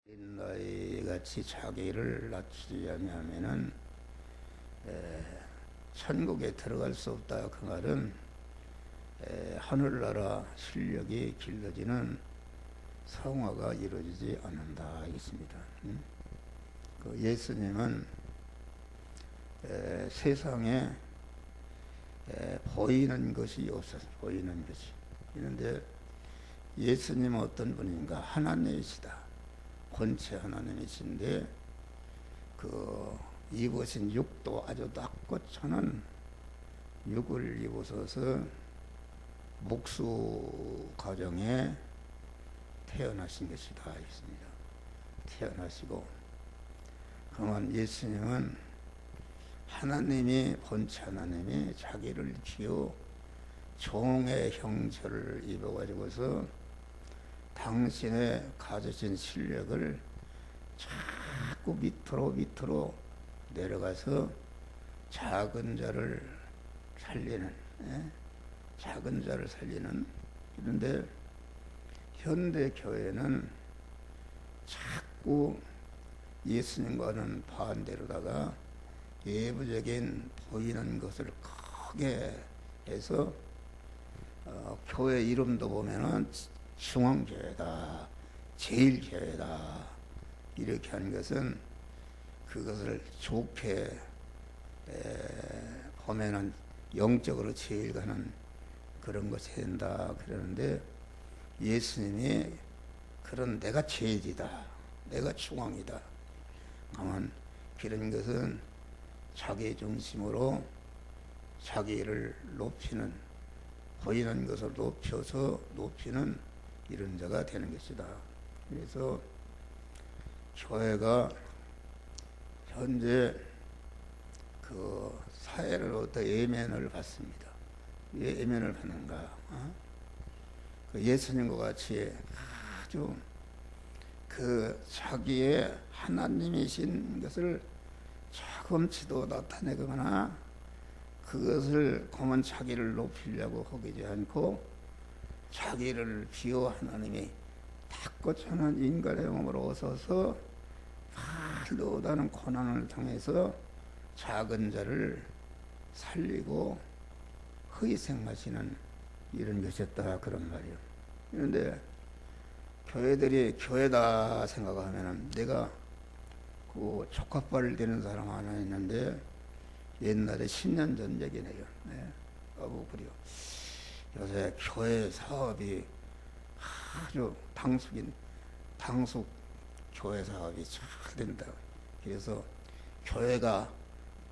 나이 같이 자기를 낮추지 아니하면은 천국에 들어갈 수 없다. 그 말은 하늘나라 실력이 길러지는 성화가 이루어지지 않는다 하겠습니다. 그 예수님은 세상에 보이는 것이 없어서 보이는 것이 그런데 예수님은 어떤 분인가? 하나님이시다. 본체 하나님이신데 그 입으신 육도 아주 낮고 천한 육을 입으셔서 목수 가정에 태어나신 것이다 했습니다. 태어나시고 그러면 예수님은 하나님이 본체 하나님이 자기를 지어 종의 형체를 입어가지고서 당신의 가지신 실력을 자꾸 밑으로 내려가서 작은 자를 살리는 작은 자를 살리는. 그런데 현대 교회는 자꾸 예수님과는 반대로다가 외부적인 보이는 것을 크게 해서 교회 이름도 보면은 중앙교회다, 제일교회다 이렇게 하는 것은 그것을 좋게 보면은 영적으로 제일 가는 그런 것이 된다 그러는데 예수님이 그런 내가 제일이다, 내가 중앙이다 하면 그런 것은 자기 중심으로 자기를 높이는 보이는 것을 높여서 높이는 이런 자가 되는 것이다. 그래서 교회가 현재 그 사회로부터 예면을 받습니다. 왜 예면을 받는가? 그 예수님과 같이 아주 그 자기의 하나님이신 것을 조금치도 나타내거나 그것을 고만 자기를 높이려고 하지 않고 자기를 비워 하나님이 탁고 천한 인간의 몸으로 오셔서 말도 못하는 고난을 당해서 작은 자를 살리고 희생하시는 이런 것이었다 그런 말이에요. 그런데 교회들이 교회다 생각하면은 내가 그 조카뻘 되는 사람 하나 있는데 옛날에 10년 전 얘기네요. 그래요. 요새 교회 사업이 아주 당숙 교회 사업이 잘 된다. 그래서 교회가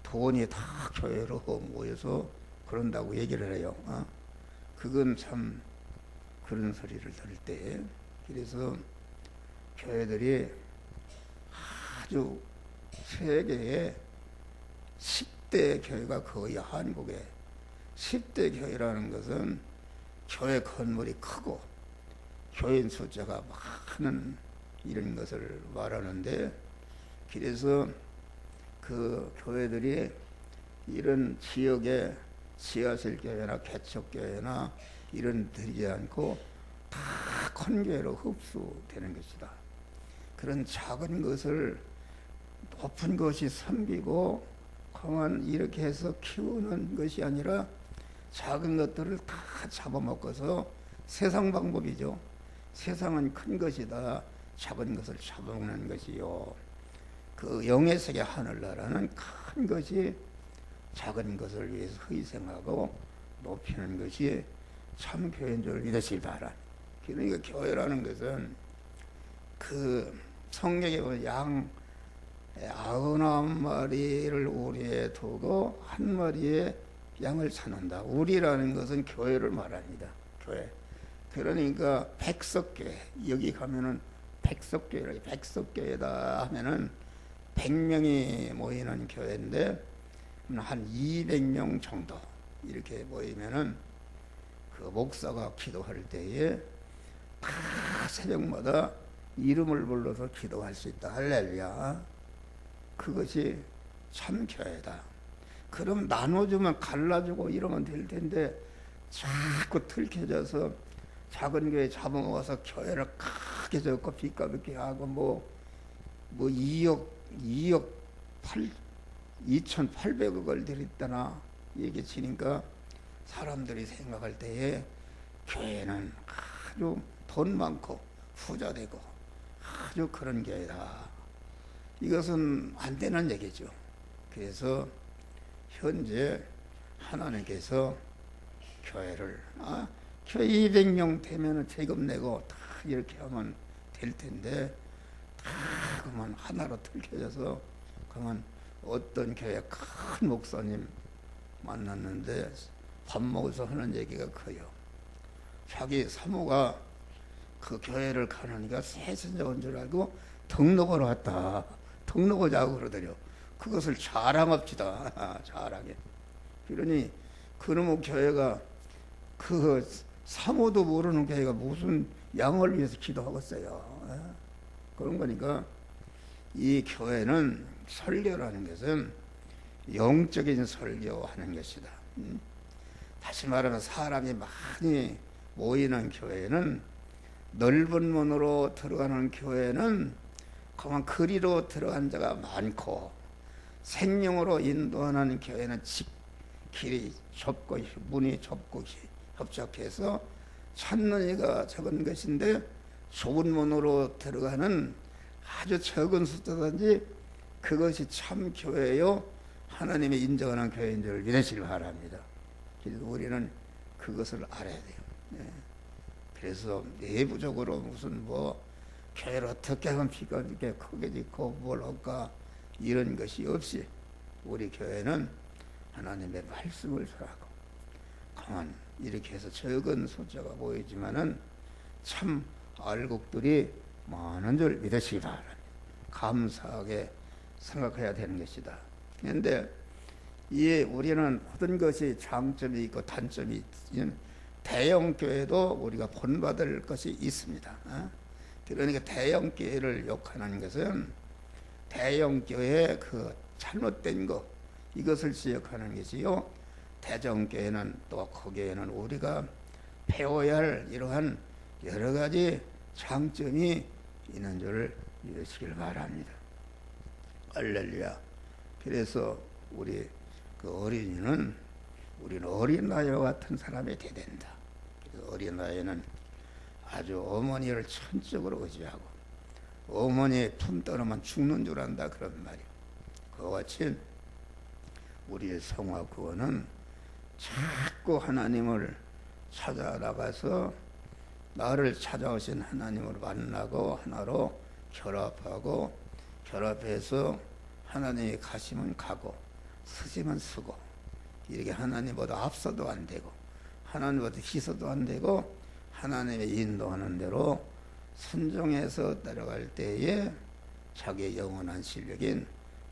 돈이 다 교회로 모여서 그런다고 얘기를 해요. 그건 참 그런 소리를 들을 때 그래서 교회들이 아주 세계에 10대 교회가 거의 한국에 10대 교회라는 것은 교회 건물이 크고 교인 숫자가 많은 이런 것을 말하는데 그래서 그 교회들이 이런 지역의 지하실 교회나 개척교회나 이런 들이지 않고 다 큰 교회로 흡수되는 것이다. 그런 작은 것을 높은 것이 섬기고 그만 이렇게 해서 키우는 것이 아니라 작은 것들을 다 잡아먹어서 세상 방법이죠. 세상은 큰 것이다. 작은 것을 잡아먹는 것이요. 그 영의 세계 하늘나라는 큰 것이 작은 것을 위해서 희생하고 높이는 것이 참 교회인 줄 믿으시기 바랍니다. 그러니까 교회라는 것은 그 성경에 보면 양 99마리를 우리에 두고 한 마리의 양을 찾는다. 우리라는 것은 교회를 말합니다. 교회. 그러니까 백석교회. 여기 가면은 백석교회다 하면은 100명이 모이는 교회인데 한 200명 정도 이렇게 모이면은 그 목사가 기도할 때에 다 새벽마다 이름을 불러서 기도할 수 있다. 할렐루야. 그것이 참 교회다. 그럼 나눠주면 갈라주고 이러면 될 텐데 자꾸 틀켜져서 작은 교회 잡아먹어서 교회를 크게 적고 빚가볍게 하고 뭐 뭐 2억 2,800억을 들였다나 얘기 치니까 사람들이 생각할 때에 교회는 아주 돈 많고 부자 되고 아주 그런 교회다. 이것은 안 되는 얘기죠. 그래서 현재 하나님께서 교회를 교회 200명 되면 세금 내고 다 이렇게 하면 될 텐데 다 그만 하나로 틀켜져서 그만 어떤 교회 큰 목사님 만났는데 밥 먹어서 하는 얘기가 커요. 자기 사모가 그 교회를 가느니까 세선자 온 줄 알고 등록을 왔다. 등록하자고 그러더래요. 그것을 자랑합시다. 자랑해. 그러니 그놈의 교회가 그 사모도 모르는 교회가 무슨 양을 위해서 기도하겠어요. 그런 거니까 이 교회는 설교라는 것은 영적인 설교하는 것이다. 다시 말하면 사람이 많이 모이는 교회는 넓은 문으로 들어가는 교회는 그만 거리로 들어간 자가 많고 생명으로 인도하는 교회는 길이 좁고 문이 좁고 협착해서 찾는 이가 적은 것인데 좁은 문으로 들어가는 아주 적은 숫자든지 그것이 참 교회요 하나님이 인정하는 교회인 줄 믿으시기 바랍니다. 그래서 우리는 그것을 알아야 돼요. 그래서 내부적으로 무슨 교회를 어떻게 하면 피가 이렇게 크게 짓고 뭘 할까 이런 것이 없이 우리 교회는 하나님의 말씀을 전하고 가만 이렇게 해서 적은 숫자가 보이지만은 참 알곡들이 많은 줄 믿으시기 바랍니다. 감사하게 생각해야 되는 것이다. 그런데 우리는 모든 것이 장점이 있고 단점이 있는 대형 교회도 우리가 본받을 것이 있습니다. 그러니까 대형 교회를 욕하는 것은 대형 교회의 그 잘못된 것 이것을 지적하는 것이요. 대형 교회는 또 거기에는 우리가 배워야 할 이러한 여러 가지 장점이 있는 줄 믿으시길 바랍니다. 할렐루야. 그래서 우리 그 어린이는 우리는 어린 나이와 같은 사람이 돼야 된다. 어린 나이는 아주 어머니를 천적으로 의지하고 어머니의 품 떠나면 죽는 줄 안다 그런 말이야. 그와 같이 우리의 성화 구원은 자꾸 하나님을 찾아 나가서 나를 찾아오신 하나님을 만나고 하나로 결합하고 결합해서 하나님이 가시면 가고 쓰시면 쓰고 이렇게 하나님보다 앞서도 안 되고 하나님보다 희서도 안 되고 하나님의 인도하는 대로 순종해서 따라갈 때에 자기의 영원한 실력인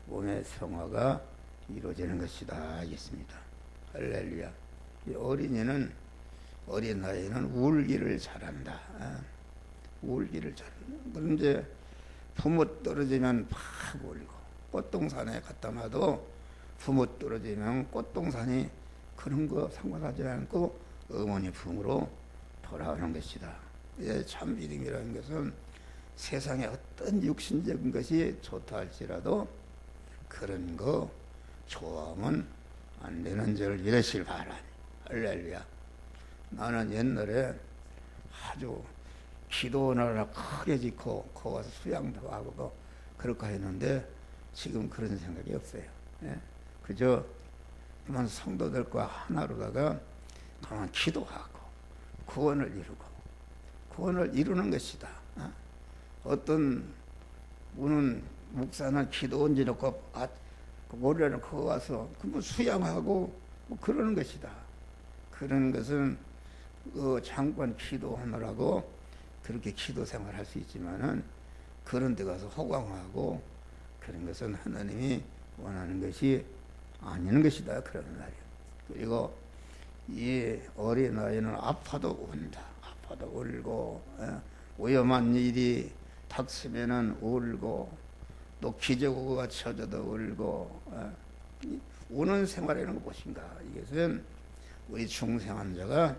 몸의 성화가 이루어지는 것이다 하겠습니다. 할렐루야. 어린이는 어린 나이에는 울기를 잘한다. 울기를 잘한다. 그런데 부모 떨어지면 막 울고 꽃동산에 갖다 놔도 부모 떨어지면 꽃동산이 그런 거 상관하지 않고 어머니 품으로 돌아오는 것이다. 참 믿음이라는 것은 세상에 어떤 육신적인 것이 좋다 할지라도 그런 거 좋아하면 안 되는 줄 믿으시길 바라니. 할렐루야. 나는 옛날에 아주 기도원을 크게 짓고 거기 가서 수양도 하고 그렇게 했는데 지금 그런 생각이 없어요. 그저 그만 성도들과 하나로다가 그만 기도하고 구원을 이루는 것이다. 어떤 분은 목사는 기도원 지놓고 모래는 거기 가서 수양하고 그러는 것이다. 그런 것은 잠깐 기도하느라고 그렇게 기도 생활할 수 있지만은 그런 데 가서 호강하고 그런 것은 하나님이 원하는 것이 아닌 것이다 그런 말이에요. 그리고 이 어린 아이는 아파도 운다. 아파도 울고 위험한 일이 닥치면은 울고 또 기저귀가 쳐져도 울고 우는 생활이라는 것인가. 이것은 우리 중생한 자가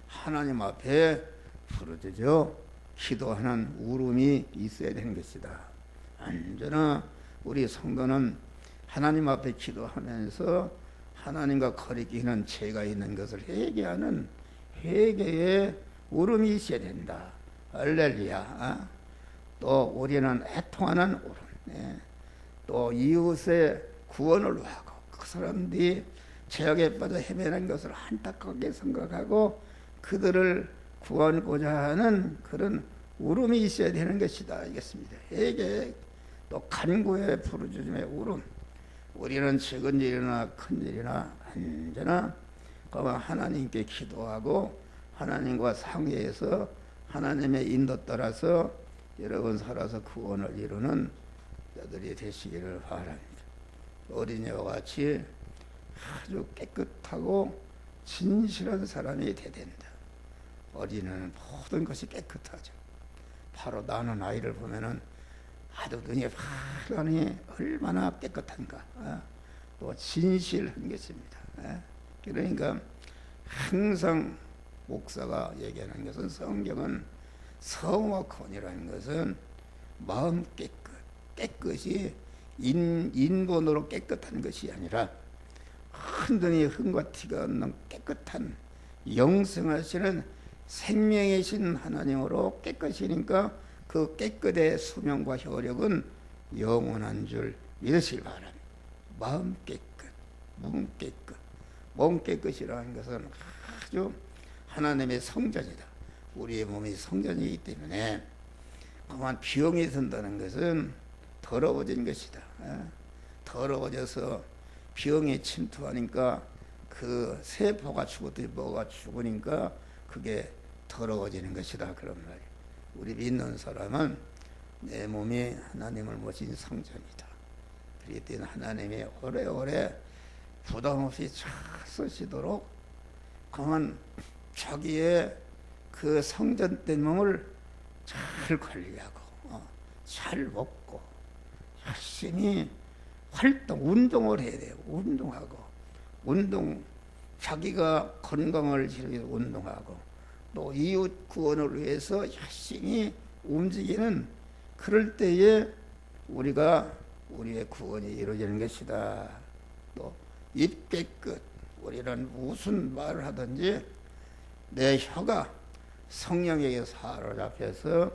하나님 앞에 부르짖어 기도하는 울음이 있어야 되는 것이다. 언제나 우리 성도는 하나님 앞에 기도하면서 하나님과 거리끼는 죄가 있는 것을 회개하는 회개의 울음이 있어야 된다. 할렐루야. 또 우리는 애통하는 울음, 또 이웃의 구원을 하고 그 사람들이 죄악에 빠져 헤매는 것을 안타깝게 생각하고 그들을 구하고자 하는 그런 울음이 있어야 되는 것이다. 알겠습니다. 회개, 또 간구의 부르짖음의 울음. 우리는 작은 일이나 큰 일이나 언제나 하나님께 기도하고 하나님과 상의해서 하나님의 인도 따라서 여러분 살아서 구원을 이루는 자들이 되시기를 바랍니다. 어린이와 같이 아주 깨끗하고 진실한 사람이 되야 된다. 어린이는 모든 것이 깨끗하죠. 바로 나는 아이를 보면은 아주 눈이 파란이 얼마나 깨끗한가. 또 진실한 것입니다. 그러니까 항상 목사가 얘기하는 것은 성경은 성화 구원이라는 것은 마음 깨끗이 인본으로 깨끗한 것이 아니라 흔든히 흠과 티가 없는 깨끗한 영생하시는 생명이신 하나님으로 깨끗이니까 그 깨끗의 수명과 효력은 영원한 줄 믿으시기 바랍니다. 마음 깨끗, 몸 깨끗이라는 것은 아주 하나님의 성전이다. 우리의 몸이 성전이기 때문에 그만 병이 든다는 것은 더러워진 것이다. 더러워져서 병이 침투하니까 그 세포가 죽었더니 뭐가 죽으니까 그게 더러워지는 것이다. 그런 말이에요. 우리 믿는 사람은 내 몸이 하나님을 모신 성전이다. 그렇기 때문에 하나님이 오래오래 부담없이 잘 쓰시도록 그만 자기의 그 성전된 몸을 잘 관리하고 잘 먹고 열심히 운동을 해야 돼요. 자기가 건강을 지키기 위해서 운동하고 또 이웃 구원을 위해서 열심히 움직이는 그럴 때에 우리의 구원이 이루어지는 것이다. 또 입 깨끗. 우리는 무슨 말을 하든지 내 혀가 성령에게 사로잡혀서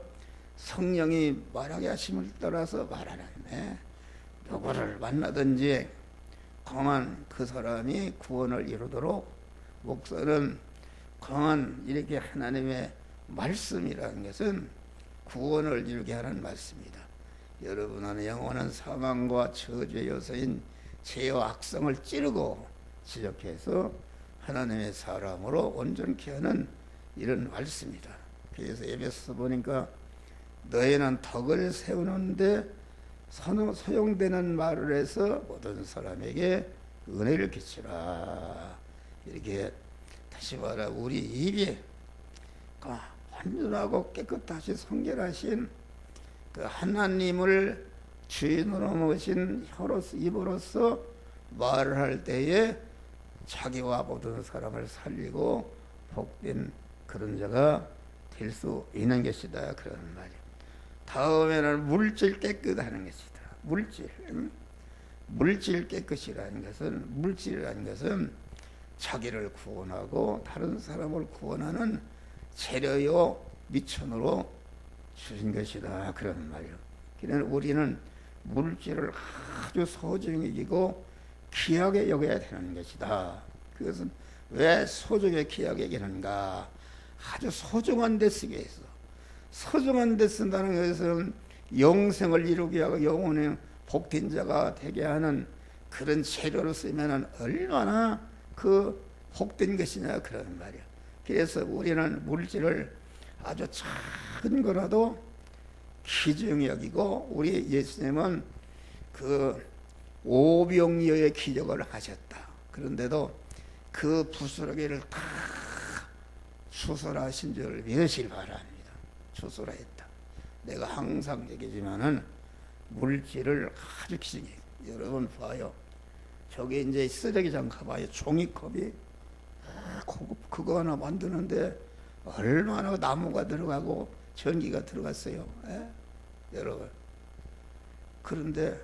성령이 말하게 하심을 따라서 말하는 누구를 만나든지 그만 그 사람이 구원을 이루도록 목사는 그만 이렇게 하나님의 말씀이라는 것은 구원을 이루게 하는 말씀이다. 여러분은 영원한 사망과 저주의 요소인 죄와 악성을 찌르고 지적해서 하나님의 사람으로 온전케 하는 이런 말씀이다. 그래서 에베소서 보니까 너희는 덕을 세우는데 소용되는 말을 해서 모든 사람에게 은혜를 끼치라. 이렇게 다시 말하 우리 입이 완전하고 깨끗하시 성결하신 그 하나님을 주인으로 모신 입으로서 말을 할 때에 자기와 모든 사람을 살리고 복된 그런 자가 될 수 있는 것이다. 그런 말이에요. 다음에는 물질 깨끗하는 것이다. 물질 깨끗이라는 것은 자기를 구원하고 다른 사람을 구원하는 재료요 미천으로 주신 것이다. 그런 말이에요. 그러나 우리는 물질을 아주 소중히 여기고 귀하게 여겨야 되는 것이다. 그것은 왜 소중히 귀하게 여기는가? 아주 소중한 데 쓰게 해서 소중한 데 쓴다는 것은 영생을 이루게 하고 영혼의 복된 자가 되게 하는 그런 재료로 쓰면 얼마나 그 복된 것이냐 그런 말이야. 그래서 우리는 물질을 아주 작은 거라도 귀중히 여기고 우리 예수님은 그 오병이어의 기적을 하셨다. 그런데도 그 부스러기를 다 추설하신 줄 믿으시기 바랍니다. 추설했다. 내가 항상 얘기지만은 물질을 아주 귀중히 여러분 봐요. 저기 이제 쓰레기장 가봐요. 종이컵이 고급 그거 하나 만드는데 얼마나 나무가 들어가고 전기가 들어갔어요. 여러분 그런데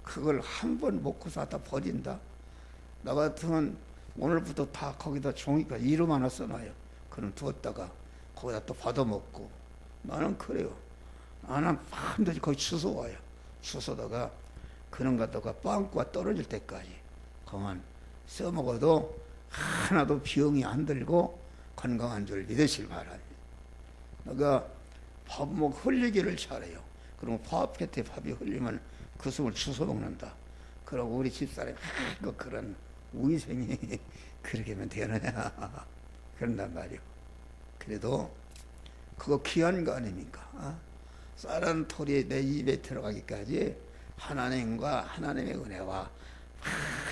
그걸 한 번 먹고 사다 버린다? 나 같으면 오늘부터 다 거기다 종이까지 이름 하나 써놔요. 그럼 두었다가 거기다 또 받아먹고. 나는 그래요. 나는 반드시 거기 주워와요. 주워다가 그런 갖다가 빵꾸가 떨어질 때까지 그만 써먹어도 하나도 병이 안 들고 건강한 줄 믿으실 바랍니다. 내가 밥 흘리기를 잘해요. 그럼 밥 곁에 밥이 흘리면 그 속을 주워 먹는다. 그러고 우리 집사람이 그런 위생이 그렇게 하면 되느냐 그런단 말이요. 그래도 그거 귀한 거 아닙니까? 쌀 한 톨이 내 입에 들어가기까지 하나님과 하나님의 은혜와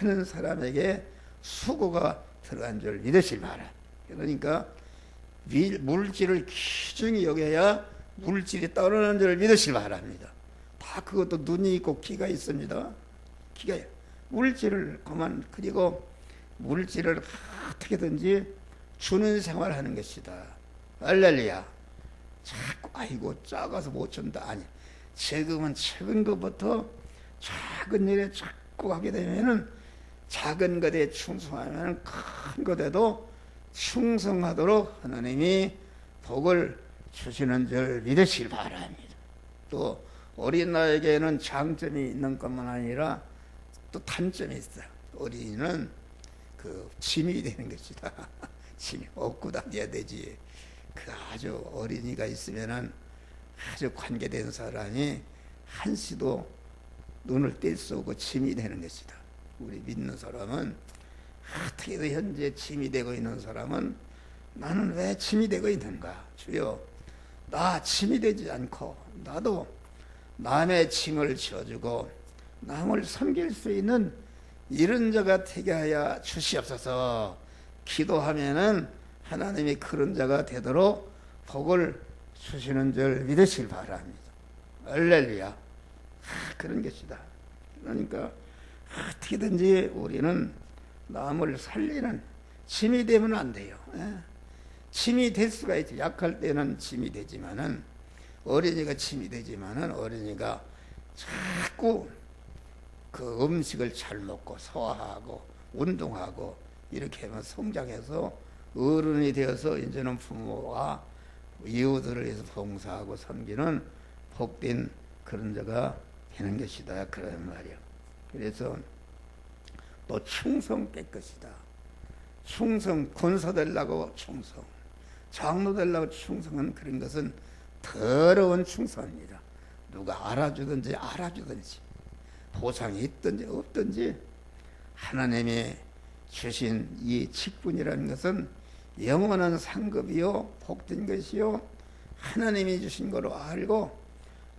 많은 사람에게 수고가 들어간 줄 믿으실 바라. 그러니까 물질을 귀중히 여겨야 물질이 떨어지는 줄 믿으실 바랍니다. 다 그것도 눈이 있고 귀가 있습니다. 귀가 물질을 그만, 그리고 물질을 어떻게든지 주는 생활하는 것이다. 할렐루야. 자꾸 아이고 작아서 못 준다. 아니, 지금은 작은 것부터 작은 일에 자꾸 하게 되면은 작은 것에 충성하면 큰 것에도 충성하도록 하나님이 복을 주시는 줄 믿으시길 바랍니다. 또 어린 나에게는 장점이 있는 것만 아니라 또 단점이 있어요. 어린이는 그 짐이 되는 것이다. 짐이 업고 다녀야 되지. 그 아주 어린이가 있으면은 아주 관계된 사람이 한시도 눈을 뗄 수 없고 짐이 되는 것이다. 우리 믿는 사람은 어떻게든 현재 짐이 되고 있는 사람은 나는 왜 짐이 되고 있는가? 주여, 나 짐이 되지 않고 나도 남의 짐을 지어주고 남을 섬길 수 있는 이런 자가 되게 하여 주시옵소서. 기도하면은 하나님이 그런 자가 되도록 복을 주시는 줄 믿으실 바랍니다. 할렐루야. 그런 것이다. 그러니까 어떻게든지 우리는 남을 살리는 짐이 되면 안 돼요. 짐이 될 수가 있죠. 약할 때는 짐이 되지만은, 어린이가 짐이 되지만은, 어린이가 자꾸 그 음식을 잘 먹고 소화하고 운동하고 이렇게 하면 성장해서 어른이 되어서 이제는 부모와 이웃들을 위해서 봉사하고 섬기는 복된 그런 자가 되는 것이다. 그런 말이야. 그래서 또 충성 깨끗이다. 충성, 군사 되려고 충성, 장로 되려고 충성은 그런 것은 더러운 충성입니다. 누가 알아주든지 알아주든지 보상이 있든지 없든지 하나님이 주신 이 직분이라는 것은 영원한 상급이요 복된 것이요 하나님이 주신 거로 알고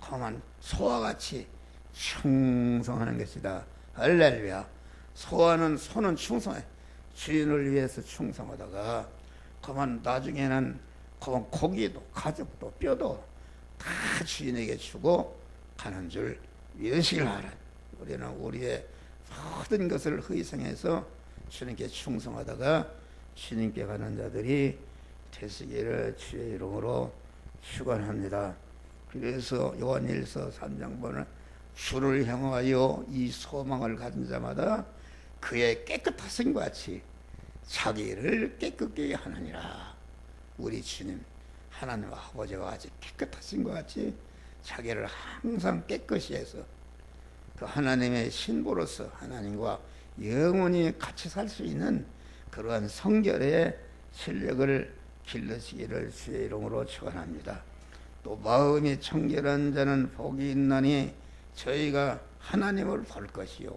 그만 소와 같이 충성하는 것이다. 할렐루야. 소는 충성해. 주인을 위해서 충성하다가 그만 나중에는 그만 고기도 가죽도 뼈도 다 주인에게 주고 가는 줄 믿으시길 바랍니다. 우리는 우리의 모든 것을 희생해서 주님께 충성하다가 주님께 가는 자들이 되시기를 주의 이름으로 축원합니다. 그래서 요한일서 3장 보면 주를 향하여 이 소망을 가진 자마다 그의 깨끗하신 것 같이 자기를 깨끗게 하느니라. 우리 주님 하나님 아버지와 같이 깨끗하신 것 같이 자기를 항상 깨끗이 해서 그 하나님의 신부로서 하나님과 영원히 같이 살 수 있는 그러한 성결의 실력을 길러시기를 주의 이름으로 축원합니다. 또 마음이 청결한 자는 복이 있나니 저희가 하나님을 볼 것이요.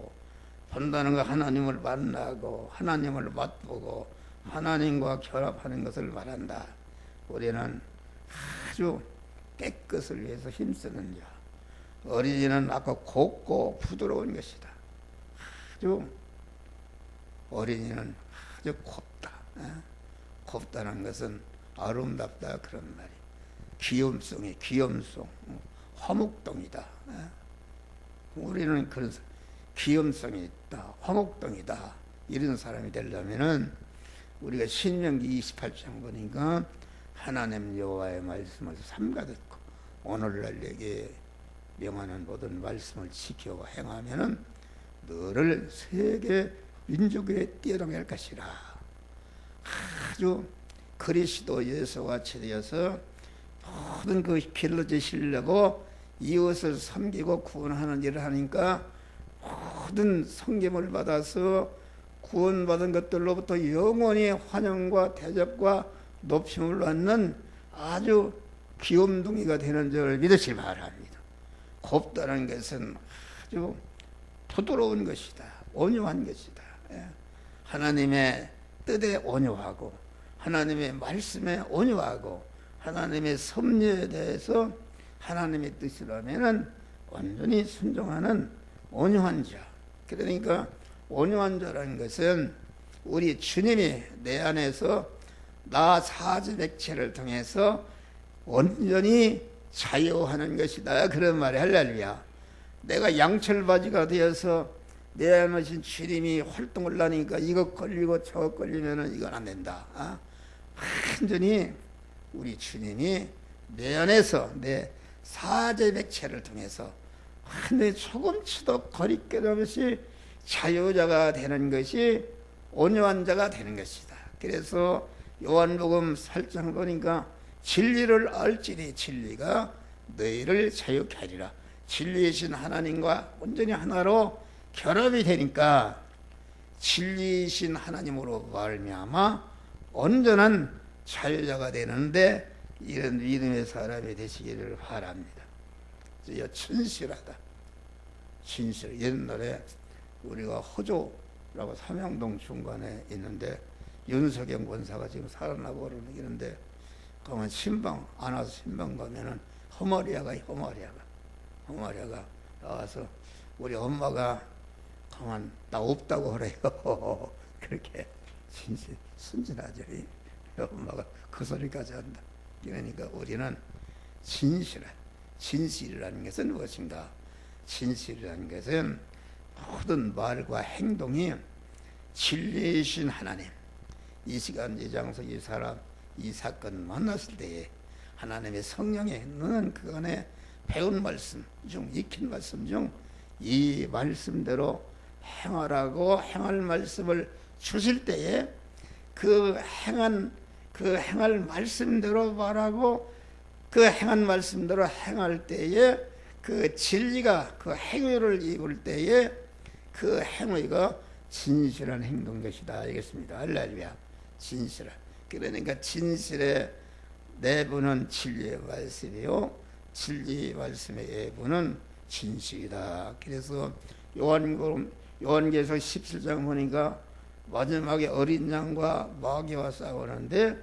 본다는 거 하나님을 만나고 하나님을 맛보고 하나님과 결합하는 것을 말한다. 우리는 아주 깨끗을 위해서 힘쓰는 자. 어린이는 아까 곱고 부드러운 것이다. 아주 어린이는 아주 곱다. 곱다는 것은 아름답다 그런 말이. 귀염성이 귀염성, 화목동이다. 우리는 그런 귀염성이 있다, 화목동이다 이런 사람이 되려면은 우리가 신명기 28장 보니까 하나님 여호와의 말씀을 삼가 듣고 오늘날 내게 명하는 모든 말씀을 지키고 행하면은 너를 세계 민족에 뛰어나게 할 것이라. 아주 그리스도 예수와 되어서 모든 그 길러지시려고 이웃을 섬기고 구원하는 일을 하니까 모든 섬김을 받아서 구원받은 것들로부터 영원히 환영과 대접과 높임을 받는 아주 귀염둥이가 되는 줄 믿으시기 바랍니다. 곱다는 것은 아주 부드러운 것이다. 온유한 것이다. 하나님의 뜻에 온유하고 하나님의 말씀에 온유하고 하나님의 섭리에 대해서 하나님의 뜻이라면은 완전히 순종하는 온유한 자. 그러니까 온유한 자라는 것은 우리 주님이 내 안에서 나 사지백체를 통해서 온전히 자유하는 것이다. 그런 말이 할렐루야. 내가 양철바지가 되어서 내 안에 오신 주님이 활동을 하니까 이것 걸리고 저것 걸리면은 이건 안 된다. 완전히 우리 주님이 내 안에서 내 사제백체를 통해서 완전히 조금치도 거리낌 없이 자유자가 되는 것이 온유한 자가 되는 것이다. 그래서 요한복음 8장 보니까 진리를 알지니 진리가 너희를 자유케 하리라. 진리이신 하나님과 온전히 하나로 결합이 되니까 진리이신 하나님으로 말미암아 온전한 자유자가 되는데 이런 믿음의 사람이 되시기를 바랍니다. 진실하다. 진실. 옛날에 우리가 호조라고 삼양동 중간에 있는데 윤석영 권사가 지금 살아나고 그러는데 가면 신방 안 와서 신방 가면은 허머리아가 나와서 우리 엄마가 가만 나 없다고 그래요. 그렇게 순진하죠. 엄마가 그 소리까지 한다. 그러니까 우리는 진실이라는 것은 무엇인가? 진실이라는 것은 모든 말과 행동이 진리이신 하나님, 이 시간 이 장소 이 사람 이 사건 만났을 때에 하나님의 성령에 너는 그 안에 배운 말씀 중 익힌 말씀 중 이 말씀대로 행하라고 행할 말씀을 주실 때에 그 행할 말씀대로 말하고 그 행한 말씀대로 행할 때에 그 진리가 그 행위를 입을 때에 그 행위가 진실한 행동인 것이다. 알겠습니다. 할렐루야. 진실한. 그러니까 진실의 내부는 진리의 말씀이요 진리 말씀의 외부는 진실이다. 그래서 요한계시록 17장 보니까 마지막에 어린 양과 마귀와 싸우는데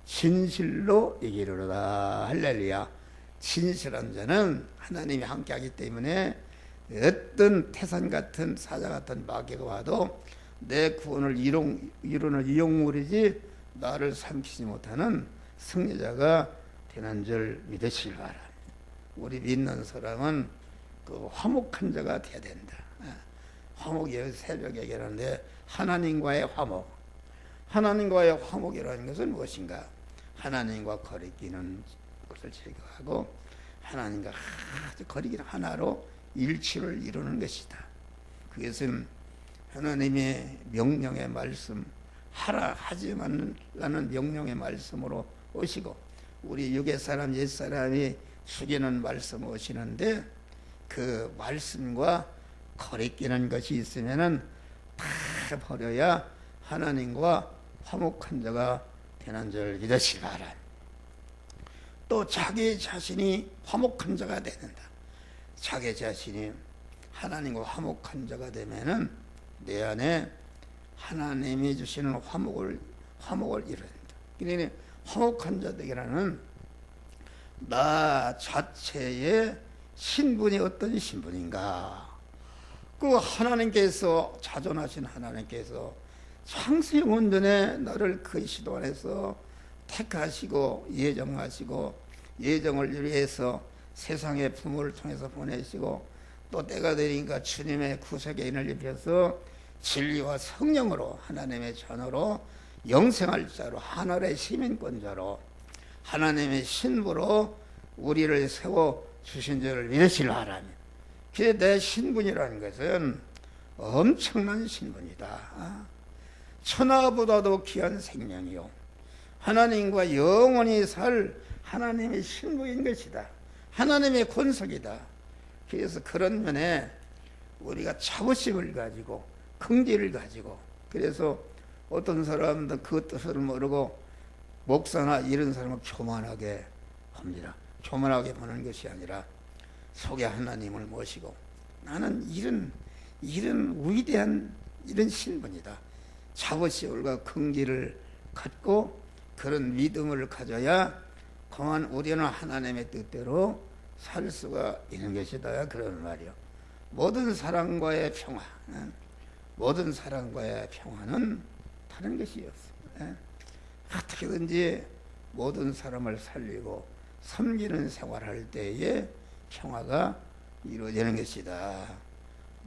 진실로 이기리로다. 할렐루야. 진실한 자는 하나님이 함께하기 때문에 어떤 태산 같은 사자 같은 마귀가 와도 내 구원을 이루는 이용물이지 나를 삼키지 못하는 승리자가 되는 줄 믿으시기 바랍니다. 우리 믿는 사람은 그 화목한 자가 되어야 된다. 화목이 새벽에 얘기하는데 하나님과의 화목. 하나님과의 화목이라는 것은 무엇인가? 하나님과 거리끼는 것을 제거하고 하나님과 아주 거리끼는 하나로 일치를 이루는 것이다. 그것은 하나님의 명령의 말씀 하라 하지 말라는 명령의 말씀으로 오시고 우리 육의 사람 옛 사람이 죽이는 말씀 오시는데 그 말씀과 거리끼는 것이 있으면은 다 버려야 하나님과 화목한 자가 되는 줄 믿으시기 바랍니다. 또 자기 자신이 화목한 자가 되는다. 자기 자신이 하나님과 화목한 자가 되면은 내 안에 하나님이 주시는 화목을 이룬다. 그러니 화목한 자들이라는 나 자체의 신분이 어떤 신분인가? 그 하나님께서 자존하신 하나님께서 창세원 전에 나를 그 시도 안에서 택하시고 예정하시고 예정을 위해서 세상의 부모를 통해서 보내시고 또 때가 되니까 주님의 구속의 인을 입혀서 진리와 성령으로 하나님의 자녀로 영생할 자로 하늘의 시민권자로 하나님의 신부로 우리를 세워 주신 줄을 믿으시라 하라며. 그래서 내 신분이라는 것은 엄청난 신분이다. 천하보다도 귀한 생명이요, 하나님과 영원히 살 하나님의 신부인 것이다. 하나님의 권속이다. 그래서 그런 면에 우리가 자부심을 가지고 긍지를 가지고, 그래서 어떤 사람은 그 뜻을 모르고 목사나 이런 사람을 교만하게 합니다. 교만하게 보는 것이 아니라 속에 하나님을 모시고, 나는 이런 위대한 이런 신분이다. 자부심과 긍지를 갖고 그런 믿음을 가져야 그만 우리는 하나님의 뜻대로 살 수가 있는 것이다. 그런 말이요. 모든 사람과의 평화, 모든 사람과의 평화는 다른 것이 없어. 어떻게든지 모든 사람을 살리고 섬기는 생활할 때에 평화가 이루어지는 것이다.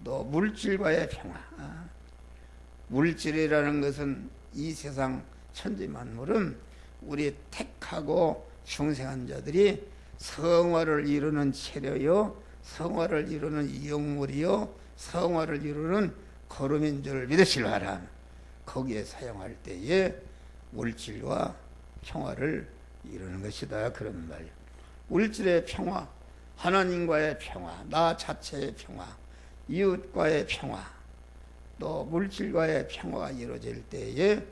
또 물질과의 평화. 물질이라는 것은 이 세상 천지만물은 우리 택하고 중생한 자들이 성화를 이루는 체료요, 성화를 이루는 이용물이요, 성화를 이루는 걸음인 줄 믿으시라 하라. 거기에 사용할 때에 물질과 평화를 이루는 것이다. 그런 말이에요. 물질의 평화, 하나님과의 평화, 나 자체의 평화, 이웃과의 평화, 또 물질과의 평화가 이루어질 때에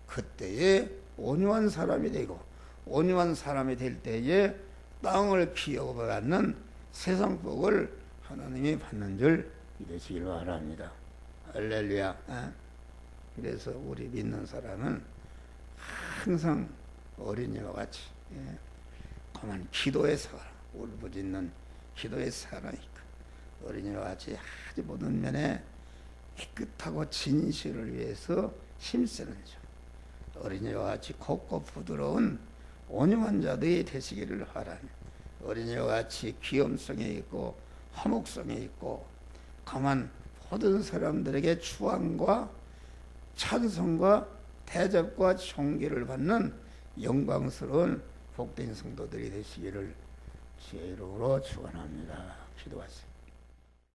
그때에 온유한 사람이 되고, 온유한 사람이 될 때에 땅을 기업받는 세상 복을 하나님이 받는 줄 믿으시길 바랍니다. 할렐루야. 그래서 우리 믿는 사람은 항상 어린이와 같이 그만 기도에 살아, 울부짖는 기도에 살아니까 어린이와 같이 아주 모든 면에 깨끗하고 진실을 위해서 힘쓰는 중, 어린이와 같이 곱고 부드러운 온유한 자들이 되시기를 바라며, 어린이와 같이 귀염성이 있고 화목성이 있고 가만 모든 사람들에게 추앙과 찬송과 대접과 존귀를 받는 영광스러운 복된 성도들이 되시기를 주의 이름으로 축원합니다. 기도하세요.